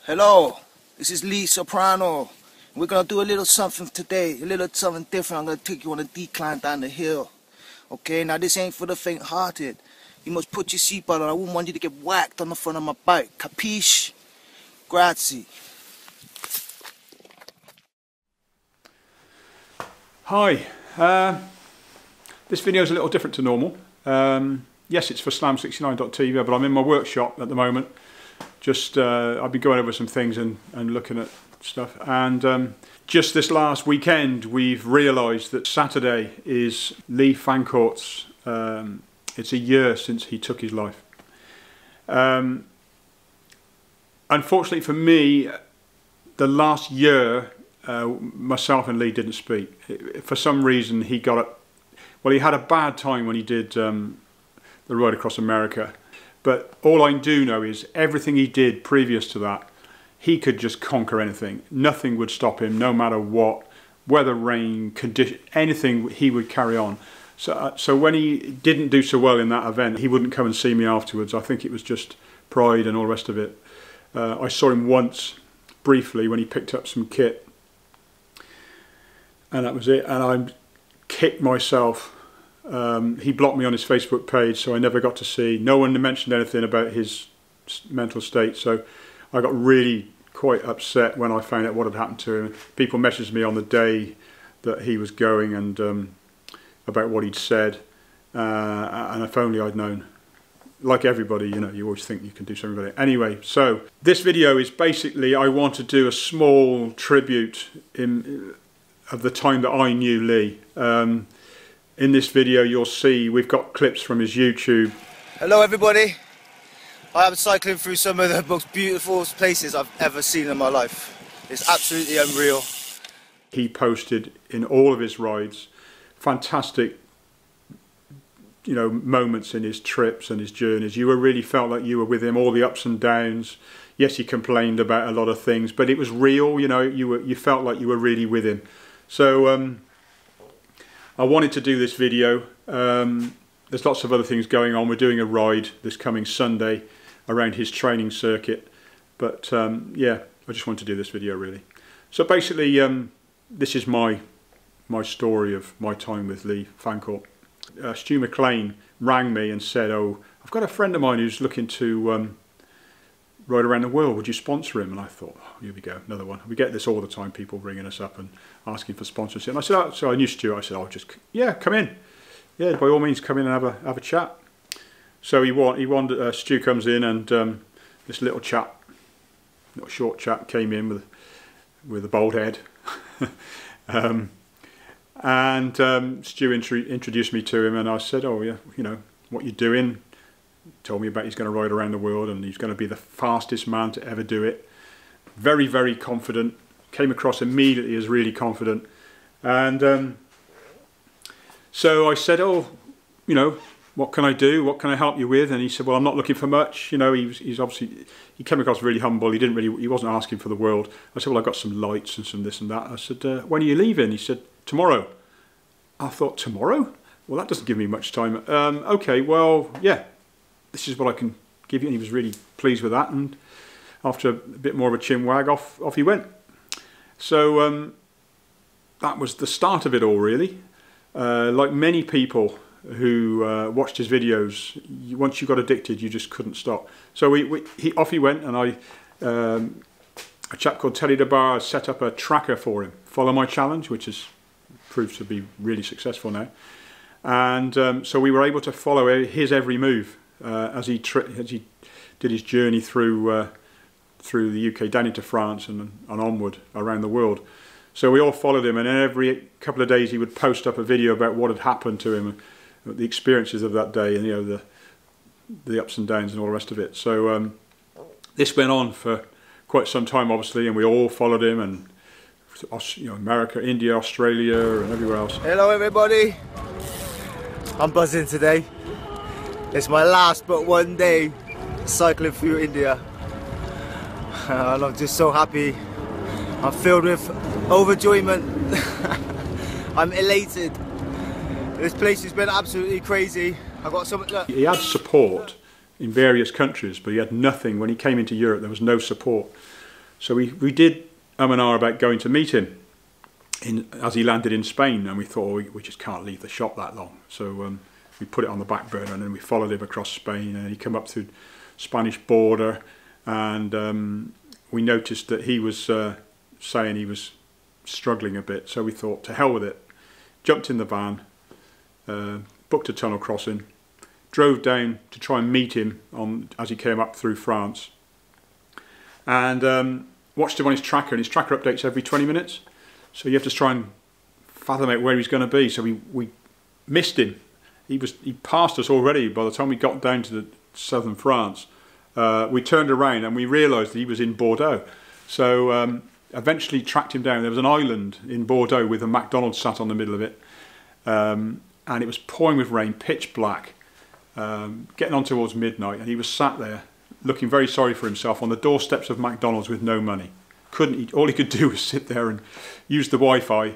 Hello, this is Lee Soprano. We're gonna do a little something today, a little something different. I'm gonna take you on a decline down the hill. Okay, now this ain't for the faint-hearted. You must put your seatbelt on. I wouldn't want you to get whacked on the front of my bike. Capiche? Grazie. Hi, this video is a little different to normal. Yes, it's for Slam69.tv, but I'm in my workshop at the moment. Just I've been going over some things and looking at stuff, and just this last weekend we've realised that Saturday is Lee Fancourt's, it's a year since he took his life. Unfortunately for me, the last year myself and Lee didn't speak. For some reason he got it. Well, he had a bad time when he did the ride across America. But all I do know is everything he did previous to that, he could just conquer anything. Nothing would stop him, no matter what, weather, rain, condition, anything, he would carry on. So when he didn't do so well in that event, he wouldn't come and see me afterwards. I think it was just pride and all the rest of it. I saw him once, briefly, when he picked up some kit. And that was it. And I kicked myself. He blocked me on his Facebook page, so I never got to see. No one mentioned anything about his mental state, so I got really quite upset when I found out what had happened to him. People messaged me on the day that he was going and about what he'd said, and if only I'd known. Like everybody, you know, you always think you can do something about it. Anyway, so this video is basically, I want to do a small tribute of the time that I knew Lee. In this video you'll see we've got clips from his YouTube. Hello everybody. I am cycling through some of the most beautiful places I've ever seen in my life. It's absolutely unreal. He posted in all of his rides fantastic, you know, moments in his trips and his journeys. You really felt like you were with him, all the ups and downs. Yes, he complained about a lot of things, but it was real, you know, you felt like you were really with him. So I wanted to do this video. There's lots of other things going on. We're doing a ride this coming Sunday around his training circuit. But yeah, I just wanted to do this video really. So basically, this is my story of my time with Lee Fancourt. Stu McLean rang me and said, "Oh, I've got a friend of mine who's looking to ride around the world. Would you sponsor him?" And I thought, oh, here we go, another one. We get this all the time, people ringing us up and asking for sponsorship. And I said, oh, so I knew Stu. I said, "Oh, just yeah, come in. Yeah, by all means, come in and have a chat." So Stu comes in, and this little chap, little short chap, came in with a bald head, and Stu introduced me to him, and I said, "Oh yeah, you know what you're doing." Told me about he's going to ride around the world and he's going to be the fastest man to ever do it. Very, very confident. Came across immediately as really confident. And so I said, "Oh, you know, what can I do? What can I help you with?" And he said, "Well, I'm not looking for much." You know, he's obviously, he came across really humble. He wasn't asking for the world. I said, "Well, I've got some lights and some this and that." I said, "When are you leaving?" He said, "Tomorrow." I thought, tomorrow? Well, that doesn't give me much time. Okay, well, yeah. This is what I can give you. And he was really pleased with that, and after a bit more of a chin wag, off he went. So that was the start of it all really. Like many people who watched his videos, once you got addicted you just couldn't stop. So off he went, and a chap called Teddy DeBar set up a tracker for him, Follow My Challenge, which has proved to be really successful now. And so we were able to follow his every move. As he did his journey through the UK down into France and onward around the world. So we all followed him, and every couple of days he would post up a video about what had happened to him, the experiences of that day, and you know the ups and downs and all the rest of it. So this went on for quite some time, obviously, and we all followed him, and you know, America, India, Australia, and everywhere else. Hello everybody. I'm buzzing today. It's my last but one day cycling through India, and I'm just so happy. I'm filled with overjoyment. I'm elated. This place has been absolutely crazy. I've got so much. He had support in various countries, but he had nothing. When he came into Europe, there was no support. So we did and ah about going to meet him as he landed in Spain, and we thought, oh, we just can't leave the shop that long. So we put it on the back burner, and then we followed him across Spain, and he came up through Spanish border, and we noticed that he was saying he was struggling a bit. So we thought, to hell with it, jumped in the van, booked a tunnel crossing, drove down to try and meet him as he came up through France, and watched him on his tracker, and his tracker updates every 20 minutes. So you have to try and fathom out where he's going to be. So we missed him. He passed us already by the time we got down to the southern France. We turned around and we realised that he was in Bordeaux. So eventually tracked him down. There was an island in Bordeaux with a McDonald's sat on the middle of it, and it was pouring with rain, pitch black, getting on towards midnight, and he was sat there looking very sorry for himself on the doorsteps of McDonald's with no money. Couldn't eat. All he could do was sit there and use the Wi-Fi,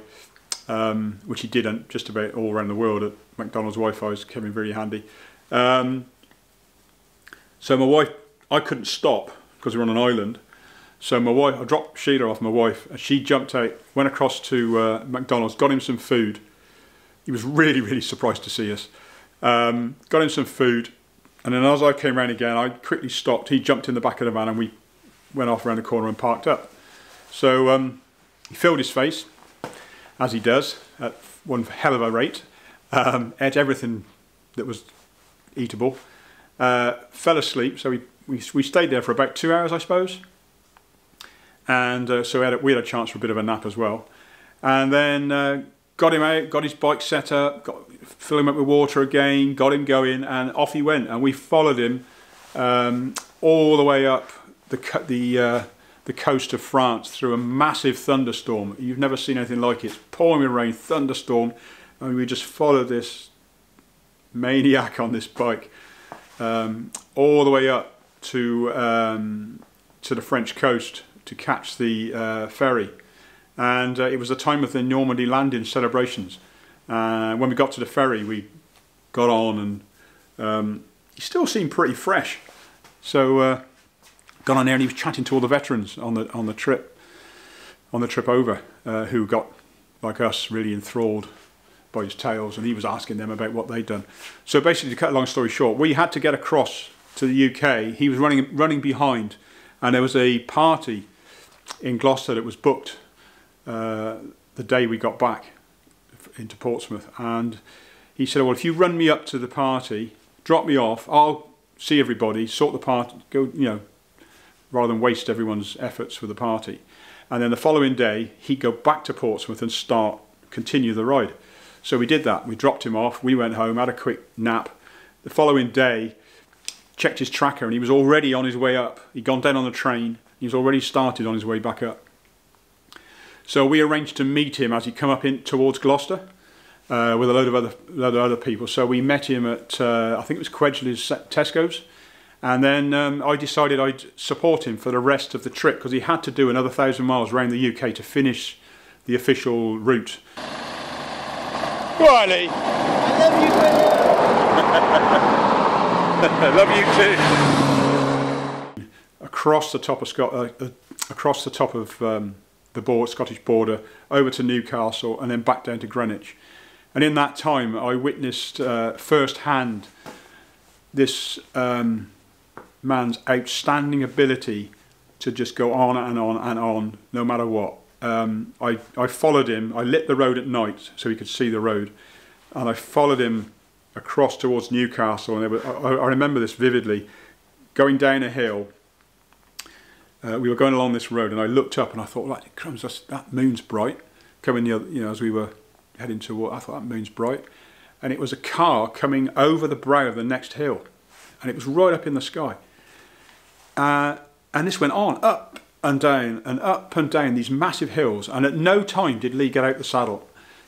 which he did just about all around the world. At McDonald's Wi-Fi's came in very handy. So my wife, I couldn't stop because we were on an island. So my wife, I dropped Sheila off my wife, and she jumped out, went across to McDonald's, got him some food. He was really, really surprised to see us. Got him some food, and then as I came round again, I quickly stopped. He jumped in the back of the van, and we went off around the corner and parked up. So he filled his face, as he does, at one hell of a rate, ate everything that was eatable, fell asleep. So we stayed there for about 2 hours, I suppose, and so we had a chance for a bit of a nap as well. And then got him out, got his bike set up, filled him up with water again, got him going, and off he went. And we followed him all the way up the coast of France through a massive thunderstorm. You've never seen anything like it. It's pouring with rain, thunderstorm, and we just followed this maniac on this bike all the way up to the French coast to catch the ferry. And it was the time of the Normandy landing celebrations. When we got to the ferry, we got on, and he still seemed pretty fresh. So got on there, and he was chatting to all the veterans on the trip over, who got, like us, really enthralled by his tales, and he was asking them about what they'd done. So basically, to cut a long story short, we had to get across to the UK. He was running behind, and there was a party in Gloucester that was booked the day we got back into Portsmouth, and he said, well, if you run me up to the party, drop me off, I'll see everybody, sort the party, go, rather than waste everyone's efforts for the party. And then the following day, he'd go back to Portsmouth and continue the ride. So we did that. We dropped him off, we went home, had a quick nap. The following day, checked his tracker, and he was already on his way up. He'd gone down on the train, he was already started on his way back up. So we arranged to meet him as he come up in towards Gloucester with a load of other people. So we met him at, I think it was Quedgley's Tesco's. And then I decided I'd support him for the rest of the trip, because he had to do another 1,000 miles around the UK to finish the official route. Riley! I love you too! Across the top of the Scottish border, over to Newcastle, and then back down to Greenwich. And in that time, I witnessed firsthand this man's outstanding ability to just go on and on and on, no matter what. I followed him. I lit the road at night so he could see the road, and I followed him across towards Newcastle. And I remember this vividly. Going down a hill, we were going along this road, and I looked up and I thought, like, crumbs, that moon's bright. Coming the other, as we were heading toward, I thought, that moon's bright, and it was a car coming over the brow of the next hill, and it was right up in the sky. And this went on, up and down these massive hills, and at no time did Lee get out the saddle.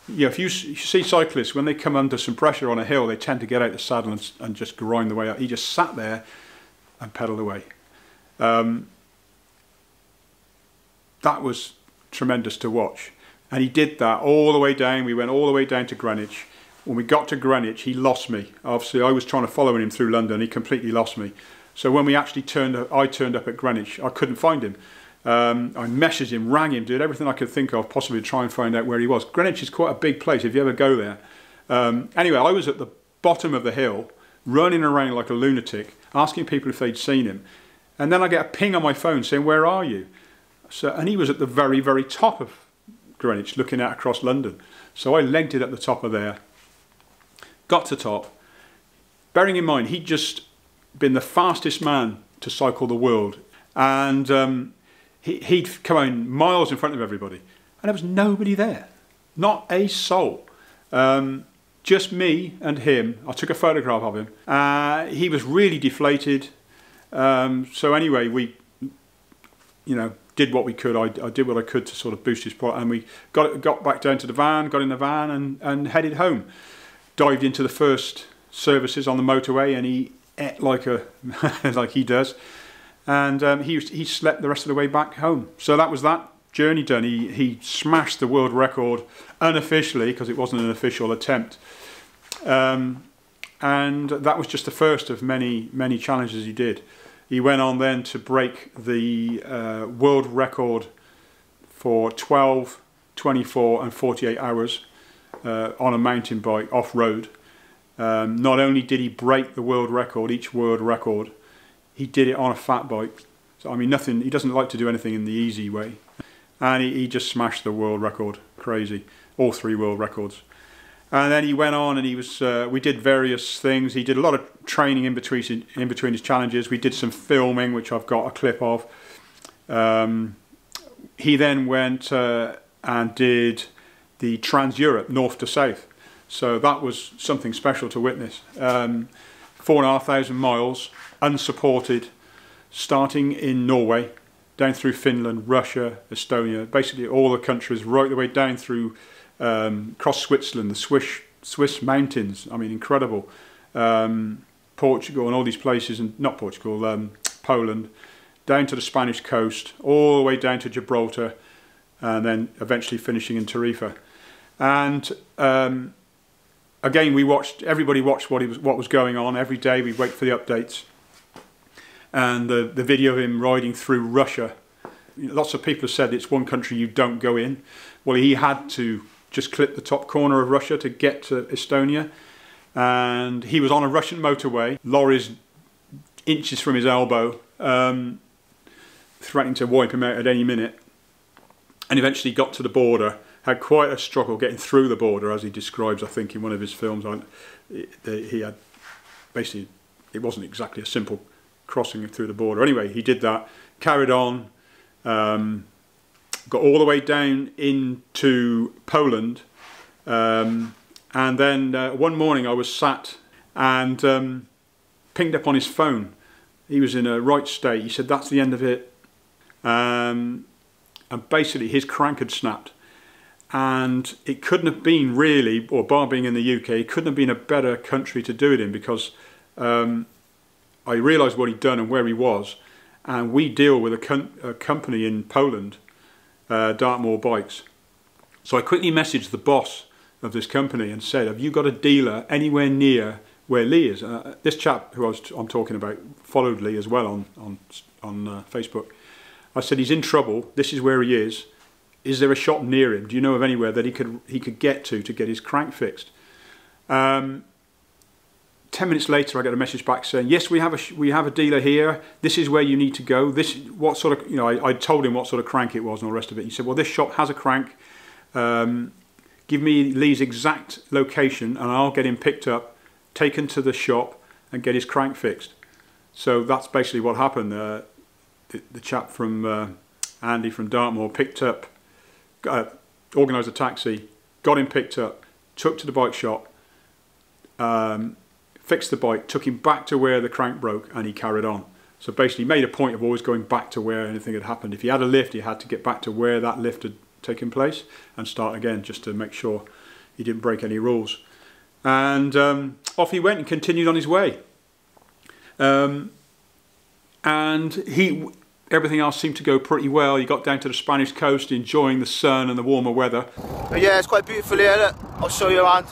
If you see cyclists, when they come under some pressure on a hill, they tend to get out the saddle and just grind the way up. He just sat there and pedalled away. That was tremendous to watch. And he did that all the way down. We went all the way down to Greenwich. When we got to Greenwich, he lost me. Obviously, I was trying to follow him through London. He completely lost me. So when we actually I turned up at Greenwich, I couldn't find him. I messaged him, rang him, did everything I could think of possibly to try and find out where he was. Greenwich is quite a big place if you ever go there. Anyway, I was at the bottom of the hill, running around like a lunatic, asking people if they'd seen him. And then I get a ping on my phone saying, "Where are you?" And he was at the very, very top of Greenwich, looking out across London. So I legged it at the top of there, got to top, bearing in mind he'd just been the fastest man to cycle the world. And he'd come on miles in front of everybody. And there was nobody there. Not a soul. Just me and him. I took a photograph of him. He was really deflated. So anyway, we, did what we could. I did what I could to sort of boost his product, and we got back down to the van, got in the van and headed home. Dived into the first services on the motorway, and he ate like like he does. And he slept the rest of the way back home. So that was that journey done. He smashed the world record unofficially, because it wasn't an official attempt. And that was just the first of many, many challenges he did. He went on then to break the world record for 12, 24 and 48 hours on a mountain bike off-road. Not only did he break the world record, each world record, he did it on a fat bike. So I mean, nothing. He doesn't like to do anything in the easy way. And he just smashed the world record. Crazy. All 3 world records. And then he went on and he was, we did various things. He did a lot of training in between his challenges. We did some filming, which I've got a clip of. He then went and did the Trans-Europe, north to south. So that was something special to witness. 4,500 miles, unsupported, starting in Norway, down through Finland, Russia, Estonia, basically all the countries, right the way down through across Switzerland, the Swiss mountains. I mean, incredible. Portugal and all these places, and not Portugal, Poland, down to the Spanish coast, all the way down to Gibraltar, and then eventually finishing in Tarifa. And again, everybody watched what was going on every day. We wait for the updates. And the video of him riding through Russia. Lots of people have said it's one country you don't go in. Well, he had to just clip the top corner of Russia to get to Estonia. And he was on a Russian motorway, lorries inches from his elbow, threatening to wipe him out at any minute. And eventually got to the border, had quite a struggle getting through the border, as he describes, I think, in one of his films. He had, basically, it wasn't exactly a simple crossing through the border. Anyway, he did that, carried on, got all the way down into Poland, and then one morning I was sat and pinged up on his phone. He was in a right state. He said, "That's the end of it." And basically his crank had snapped. And it couldn't have been really, or bar being in the UK, it couldn't have been a better country to do it in, because I realised what he'd done and where he was, and we deal with a company in Poland, Dartmoor Bikes. So I quickly messaged the boss of this company and said, "Have you got a dealer anywhere near where Lee is?" This chap who I'm talking about followed Lee as well on Facebook. I said, "He's in trouble. This is where he is. Is there a shop near him? Do you know of anywhere that he could get to get his crank fixed?" 10 minutes later, I get a message back saying, "Yes, we have a dealer here. This is where you need to go. What sort of, I told him what sort of crank it was and all the rest of it." He said, "Well, this shop has a crank. Give me Lee's exact location and I'll get him picked up, taken to the shop and get his crank fixed." So that's basically what happened. The chap from Andy from Dartmoor picked up, organised a taxi, got him picked up, took to the bike shop, fixed the bike, took him back to where the crank broke, and he carried on. So basically made a point of always going back to where anything had happened. If he had a lift, he had to get back to where that lift had taken place and start again, just to make sure he didn't break any rules. And off he went and continued on his way. And everything else seemed to go pretty well. He got down to the Spanish coast, enjoying the sun and the warmer weather. But yeah, it's quite beautiful here. Look, I'll show you around.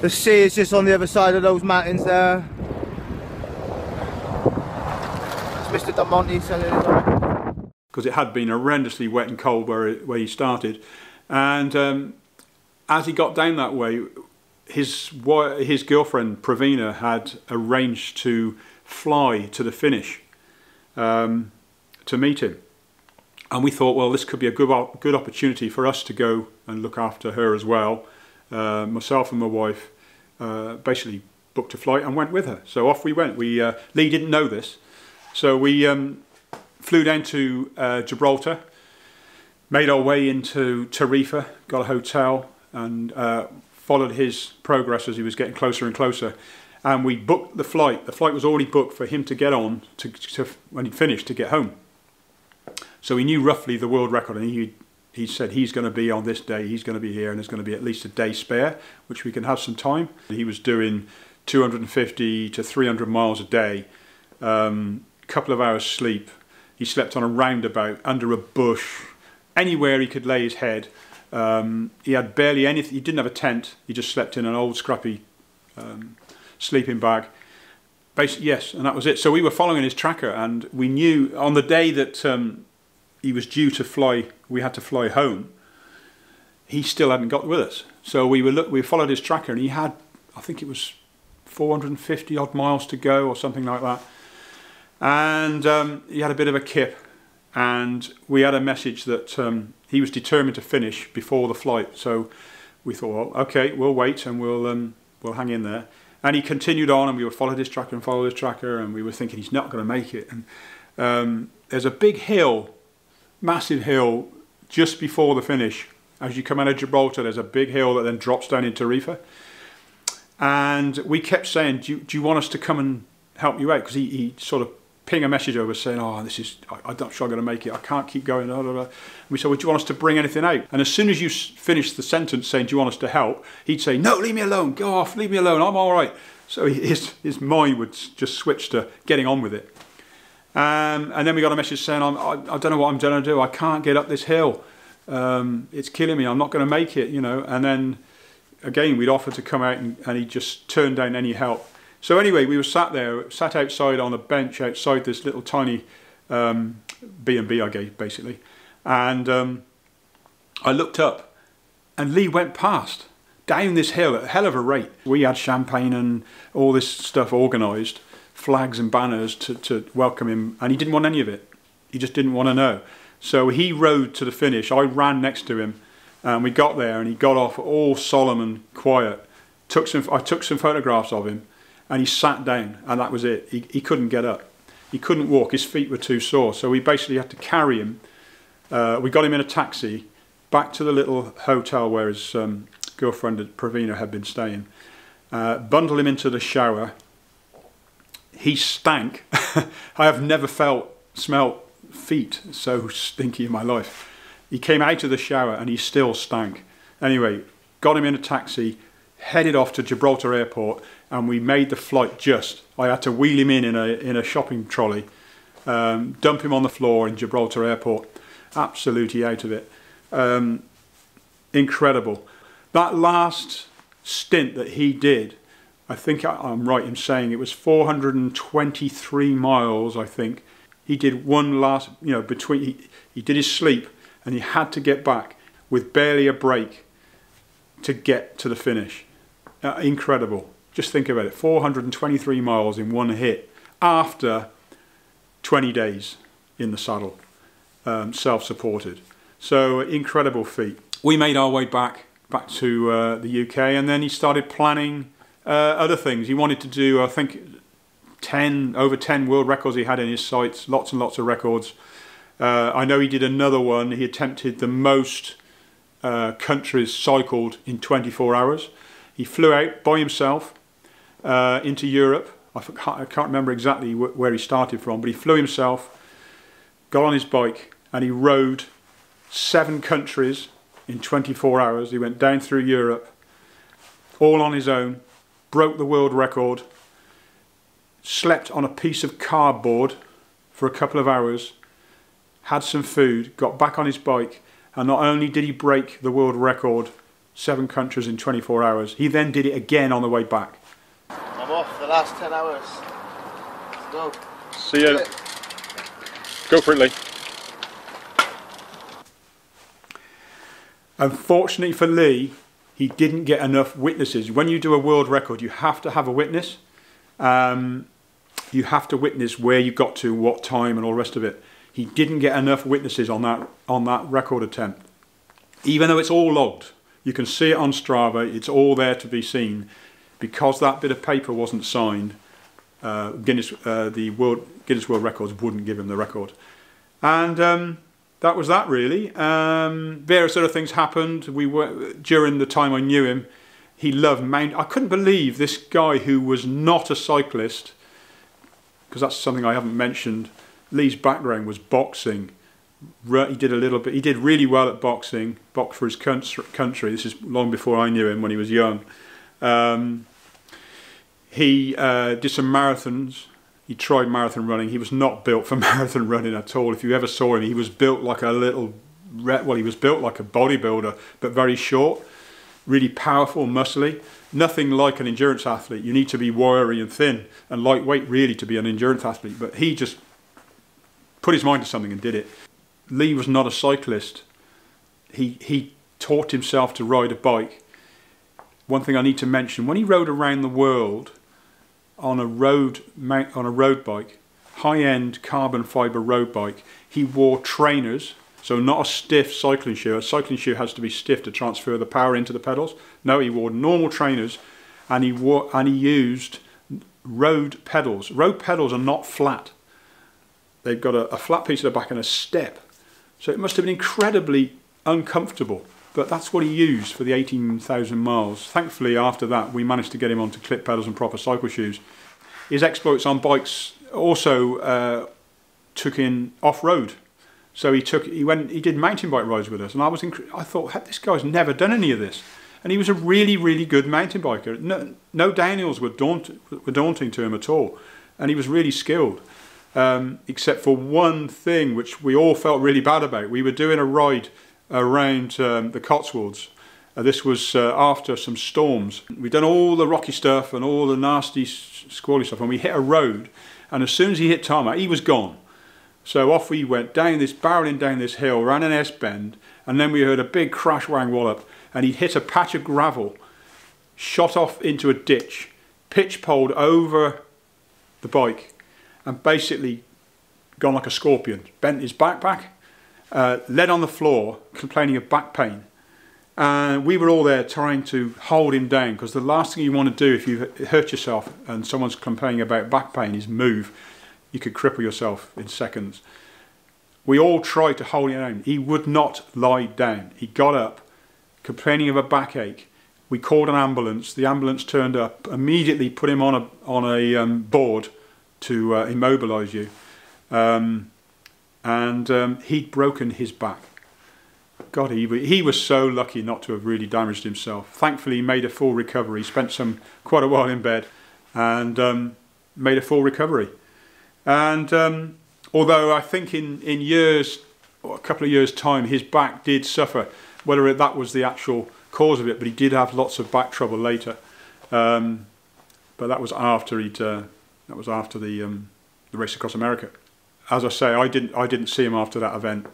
The sea is just on the other side of those mountains there. It's Mr. with the Monty selling it on. Because it had been horrendously wet and cold where he started, and as he got down that way, his girlfriend Pravina had arranged to fly to the finish to meet him, and we thought, well, this could be a good opportunity for us to go and look after her as well. Myself and my wife basically booked a flight and went with her. So off we went. Lee didn't know this, so we flew down to Gibraltar, made our way into Tarifa, got a hotel, and followed his progress as he was getting closer and closer. And we booked the flight. The flight was already booked for him to get on to when he'd finished, to get home. So he knew roughly the world record, and he said he's going to be on this day, he's going to be here, and there's going to be at least a day spare, which we can have some time. He was doing 250 to 300 miles a day, couple of hours sleep. He slept on a roundabout, under a bush, anywhere he could lay his head. He had barely anything. He didn't have a tent. He just slept in an old scrappy sleeping bag. Basically, yes, and that was it. So we were following his tracker, and we knew on the day that he was due to fly, we had to fly home, he still hadn't got with us. So we followed his tracker, and he had, I think it was 450 odd miles to go or something like that. And he had a bit of a kip, and we had a message that he was determined to finish before the flight. So we thought, well, okay, we'll wait and we'll hang in there. And he continued on, and we followed his tracker, and we were thinking he's not going to make it. And there's a big hill, massive hill, just before the finish. As you come out of Gibraltar, there's a big hill that then drops down into Tarifa. And we kept saying, do you want us to come and help you out? Because he sort of ping a message over saying, oh, I'm not sure I'm going to make it, I can't keep going, blah, blah, blah. And we said, well, do you want us to bring anything out? And as soon as you finish the sentence saying, do you want us to help, he'd say, no, leave me alone, go off, leave me alone, I'm all right. So his mind would just switch to getting on with it. And then we got a message saying, I don't know what I'm going to do, I can't get up this hill, it's killing me, I'm not going to make it, you know. And then again, we'd offered to come out, and he just turned down any help. So anyway, we were sat outside on a bench outside this little tiny B&B I gave, basically. And I looked up, and Lee went past, down this hill at a hell of a rate. We had champagne and all this stuff organised, flags and banners to welcome him, and he didn't want any of it. He just didn't want to know. So he rode to the finish. I ran next to him, and we got there, and he got off all solemn and quiet. I took some photographs of him, and he sat down, and that was it. He couldn't get up. He couldn't walk. His feet were too sore. So we basically had to carry him. We got him in a taxi back to the little hotel where his girlfriend Pravina had been staying. Bundled him into the shower. He stank. I have never smelt feet so stinky in my life. He came out of the shower and he still stank. Anyway, got him in a taxi, headed off to Gibraltar Airport, and we made the flight just. I had to wheel him in a shopping trolley, dump him on the floor in Gibraltar Airport, absolutely out of it. Incredible. That last stint that he did, I think I'm right in saying it was 423 miles, I think. He did one last, you know, he did his sleep, and he had to get back with barely a break to get to the finish. Incredible. Just think about it, 423 miles in one hit after 20 days in the saddle, self-supported. So incredible feat. We made our way back to the UK, and then he started planning other things. He wanted to do, I think, over 10 world records he had in his sights, lots and lots of records. I know he did another one. He attempted the most countries cycled in 24 hours. He flew out by himself into Europe. I can't remember exactly where he started from, but he flew himself, got on his bike, and he rode 7 countries in 24 hours. He went down through Europe, all on his own, broke the world record, slept on a piece of cardboard for a couple of hours, had some food, got back on his bike, and not only did he break the world record, 7 countries in 24 hours, he then did it again on the way back. I'm off the last 10 hours. Let's go. See you. Go for it, Lee. Unfortunately for Lee, he didn't get enough witnesses. When you do a world record, you have to have a witness. You have to witness where you got to, what time, and all the rest of it. He didn't get enough witnesses on that record attempt. Even though it's all logged, you can see it on Strava, it's all there to be seen. Because that bit of paper wasn't signed, the Guinness World Records wouldn't give him the record. And that was that, really. Various other things happened. During the time I knew him, he loved mountain. I couldn't believe this guy who was not a cyclist, because that's something I haven't mentioned. Lee's background was boxing. He did a little bit. He did really well at boxing. Boxed for his country. This is long before I knew him, when he was young. He did some marathons. He tried marathon running. He was not built for marathon running at all. If you ever saw him, he was built like a he was built like a bodybuilder, but very short, really powerful, muscly. Nothing like an endurance athlete. You need to be wiry and thin and lightweight, really, to be an endurance athlete. But he just put his mind to something and did it. Lee was not a cyclist. He taught himself to ride a bike. One thing I need to mention, when he rode around the world on a road bike, high-end carbon fibre road bike, he wore trainers, so not a stiff cycling shoe. A cycling shoe has to be stiff to transfer the power into the pedals. No, he wore normal trainers, and he used road pedals. Road pedals are not flat. They've got a flat piece at the back and a step. So it must have been incredibly uncomfortable. But that's what he used for the 18,000 miles. Thankfully, after that, we managed to get him onto clip pedals and proper cycle shoes. His exploits on bikes also took in off-road. So he did mountain bike rides with us, and I thought, this guy's never done any of this. And he was a really, really good mountain biker. No downhills were daunting to him at all, and he was really skilled. Except for one thing which we all felt really bad about. We were doing a ride around the Cotswolds. This was after some storms. We'd done all the rocky stuff and all the nasty, squally stuff, and we hit a road, and as soon as he hit tarmac, he was gone. So off we went, barreling down this hill, ran an S-bend, and then we heard a big crash wang wallop, and he hit a patch of gravel, shot off into a ditch, pitch-poled over the bike, and basically gone like a scorpion. Bent his backpack, led on the floor, complaining of back pain. And we were all there trying to hold him down, because the last thing you want to do if you hurt yourself and someone's complaining about back pain is move. You could cripple yourself in seconds. We all tried to hold him down. He would not lie down. He got up, complaining of a backache. We called an ambulance. The ambulance turned up, immediately put him on a board to immobilise you. He'd broken his back. God, he was so lucky not to have really damaged himself. Thankfully, he made a full recovery. He spent quite a while in bed, and made a full recovery. And although I think in a couple of years' time, his back did suffer. Whether that was the actual cause of it, but he did have lots of back trouble later. But that was after the race across America. As I say, I didn't see him after that event.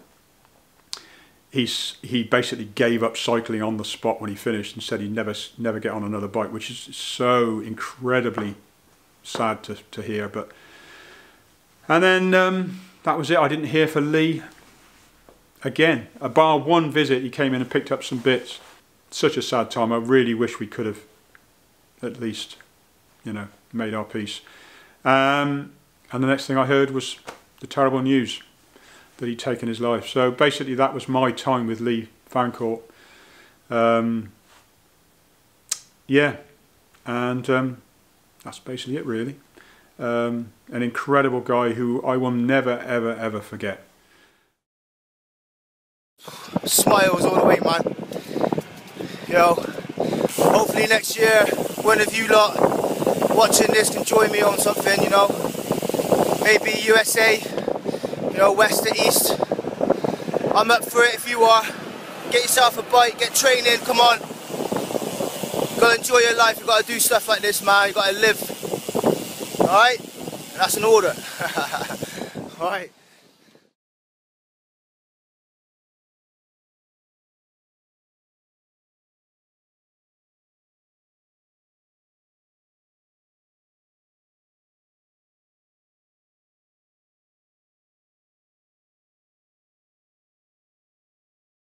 He basically gave up cycling on the spot when he finished and said he'd never get on another bike, which is so incredibly sad to hear. And then that was it. I didn't hear from Lee again. Bar one visit, he came in and picked up some bits. Such a sad time. I really wish we could have at least, made our peace. And the next thing I heard was the terrible news that he'd taken his life. So basically that was my time with Lee Fancourt. Yeah, and that's basically it, really. An incredible guy who I will never, ever, ever forget. Smiles all the way, man. Hopefully next year one of you lot watching this can join me on something, maybe USA, west to east. I'm up for it if you are. Get yourself a bike, get training, come on. You gotta enjoy your life, you gotta do stuff like this, man, you gotta live. Alright? That's an order. Alright.